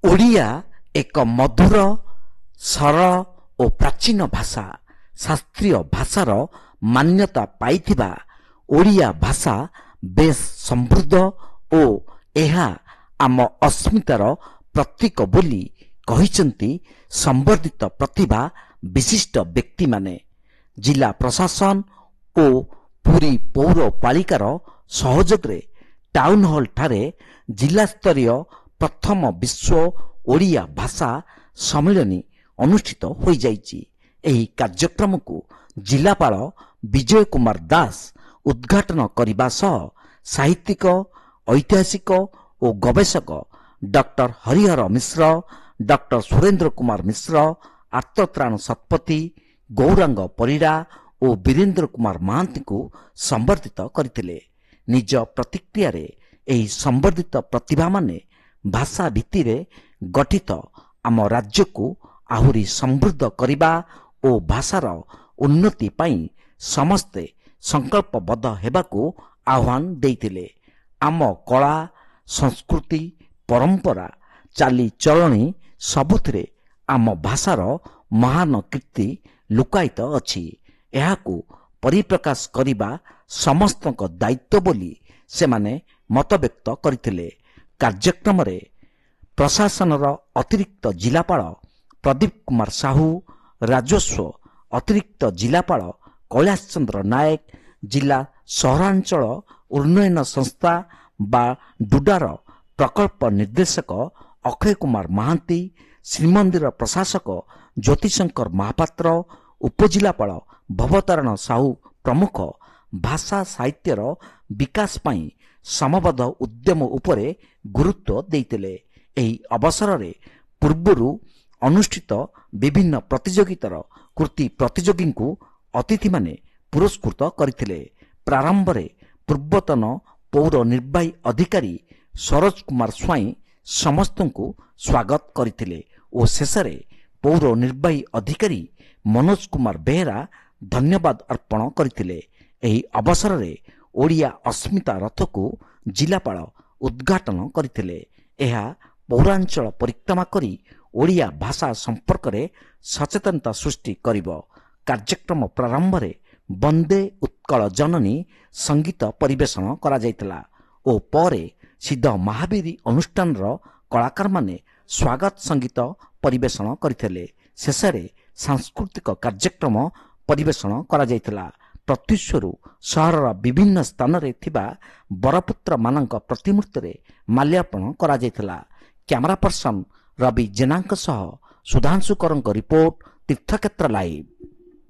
ଓଡ଼ିଆ ଏକ ମଧୁର, ସରଳ ଓ ପ୍ରାଚୀନ ଭାଷା। ଶାସ୍ତ୍ରୀୟ ଭାଷାର ମାନ୍ୟତା ପାଇଥିବା ଓଡ଼ିଆ ଭାଷା ବେଶ୍ ସମୃଦ୍ଧ ଓ ଏହା ଆମ ଅସ୍ମିତାର ପ୍ରତୀକ ବୋଲି କହିଛନ୍ତି ସମ୍ବର୍ଦ୍ଧିତ ପ୍ରତିଭା ବିଶିଷ୍ଟ ବ୍ୟକ୍ତିମାନେ। ଜିଲ୍ଲା ପ୍ରଶାସନ ଓ ପୁରୀ ପୌରପାଳିକାର ସହଯୋଗରେ ଟାଉନ ହଲ୍ ଠାରେ ଜିଲ୍ଲାସ୍ତରୀୟ ପ୍ରଥମ ବିଶ୍ୱ ଓଡ଼ିଆ ଭାଷା ସମ୍ମିଳନୀ ଅନୁଷ୍ଠିତ ହୋଇଯାଇଛି। ଏହି କାର୍ଯ୍ୟକ୍ରମକୁ ଜିଲ୍ଲାପାଳ ବିଜୟ କୁମାର ଦାସ ଉଦ୍ଘାଟନ କରିବା ସହ ସାହିତ୍ୟିକ, ଐତିହାସିକ ଓ ଗବେଷକ ଡକ୍ଟର ହରିହର ମିଶ୍ର, ଡକ୍ଟର ସୁରେନ୍ଦ୍ର କୁମାର ମିଶ୍ର, ଆର୍ତ୍ତତ୍ରାଣ ଶତପଥୀ, ଗୌରାଙ୍ଗ ପରିଡ଼ା ଓ ବୀରେନ୍ଦ୍ର କୁମାର ମହାନ୍ତିଙ୍କୁ ସମ୍ବର୍ଦ୍ଧିତ କରିଥିଲେ। ନିଜ ପ୍ରତିକ୍ରିୟାରେ ଏହି ସମ୍ବର୍ଦ୍ଧିତ ପ୍ରତିଭାମାନେ ଭାଷା ଭିତ୍ତିରେ ଗଠିତ ଆମ ରାଜ୍ୟକୁ ଆହୁରି ସମୃଦ୍ଧ କରିବା ଓ ଭାଷାର ଉନ୍ନତି ପାଇଁ ସମସ୍ତେ ସଂକଳ୍ପବଦ୍ଧ ହେବାକୁ ଆହ୍ୱାନ ଦେଇଥିଲେ। ଆମ କଳା, ସଂସ୍କୃତି, ପରମ୍ପରା, ଚାଲିଚଳଣି ସବୁଥିରେ ଆମ ଭାଷାର ମହାନ କୀର୍ତ୍ତି ଲୁକାୟିତ ଅଛି। ଏହାକୁ ପରିପ୍ରକାଶ କରିବା ସମସ୍ତଙ୍କ ଦାୟିତ୍ୱ ବୋଲି ସେମାନେ ମତବ୍ୟକ୍ତ କରିଥିଲେ। କାର୍ଯ୍ୟକ୍ରମରେ ପ୍ରଶାସନର ଅତିରିକ୍ତ ଜିଲ୍ଲାପାଳ ପ୍ରଦୀପ କୁମାର ସାହୁ, ରାଜସ୍ୱ ଅତିରିକ୍ତ ଜିଲ୍ଲାପାଳ କୈଳାସ ଚନ୍ଦ୍ର ନାୟକ, ଜିଲ୍ଲା ସହରାଞ୍ଚଳ ଉନ୍ନୟନ ସଂସ୍ଥା ବା ଡୁଡାର ପ୍ରକଳ୍ପ ନିର୍ଦ୍ଦେଶକ ଅକ୍ଷୟ କୁମାର ମହାନ୍ତି, ଶ୍ରୀମନ୍ଦିର ପ୍ରଶାସକ ଜ୍ୟୋତିଶଙ୍କର ମହାପାତ୍ର, ଉପଜିଲ୍ଲାପାଳ ଭବତାରଣ ସାହୁ ପ୍ରମୁଖ ଭାଷା ସାହିତ୍ୟର ବିକାଶ ପାଇଁ ସମବଦ୍ଧ ଉଦ୍ୟମ ଉପରେ ଗୁରୁତ୍ୱ ଦେଇଥିଲେ। ଏହି ଅବସରରେ ପୂର୍ବରୁ ଅନୁଷ୍ଠିତ ବିଭିନ୍ନ ପ୍ରତିଯୋଗିତାର କୃତି ପ୍ରତିଯୋଗୀଙ୍କୁ ଅତିଥିମାନେ ପୁରସ୍କୃତ କରିଥିଲେ। ପ୍ରାରମ୍ଭରେ ପୂର୍ବତନ ପୌର ନିର୍ବାହୀ ଅଧିକାରୀ ସରୋଜ କୁମାର ସ୍ୱାଇଁ ସମସ୍ତଙ୍କୁ ସ୍ୱାଗତ କରିଥିଲେ ଓ ଶେଷରେ ପୌର ନିର୍ବାହୀ ଅଧିକାରୀ ମନୋଜ କୁମାର ବେହେରା ଧନ୍ୟବାଦ ଅର୍ପଣ କରିଥିଲେ। ଏହି ଅବସରରେ ଓଡ଼ିଆ ଅସ୍ମିତା ରଥକୁ ଜିଲ୍ଲାପାଳ ଉଦ୍ଘାଟନ କରିଥିଲେ। ଏହା ପୌରାଞ୍ଚଳ ପରିକ୍ରମା କରି ଓଡ଼ିଆ ଭାଷା ସମ୍ପର୍କରେ ସଚେତନତା ସୃଷ୍ଟି କରିବ। କାର୍ଯ୍ୟକ୍ରମ ପ୍ରାରମ୍ଭରେ ବନ୍ଦେ ଉତ୍କଳ ଜନନୀ ସଙ୍ଗୀତ ପରିବେଷଣ କରାଯାଇଥିଲା ଓ ପରେ ସିଦ୍ଧ ମହାବୀରୀ ଅନୁଷ୍ଠାନର କଳାକାରମାନେ ସ୍ୱାଗତ ସଙ୍ଗୀତ ପରିବେଷଣ କରିଥିଲେ। ଶେଷରେ ସାଂସ୍କୃତିକ କାର୍ଯ୍ୟକ୍ରମ ପରିବେଷଣ କରାଯାଇଥିଲା। ପ୍ରତ୍ୟୁଷରୁ ସହରର ବିଭିନ୍ନ ସ୍ଥାନରେ ଥିବା ବରପୁତ୍ରମାନଙ୍କ ପ୍ରତିମୂର୍ତ୍ତିରେ ମାଲ୍ୟାର୍ପଣ କରାଯାଇଥିଲା। କ୍ୟାମେରା ପର୍ସନ ରବି ଜେନାଙ୍କ ସହ ସୁଧାଂଶୁ କରଙ୍କ ରିପୋର୍ଟ, ତୀର୍ଥକ୍ଷେତ୍ର ଲାଇଭ୍।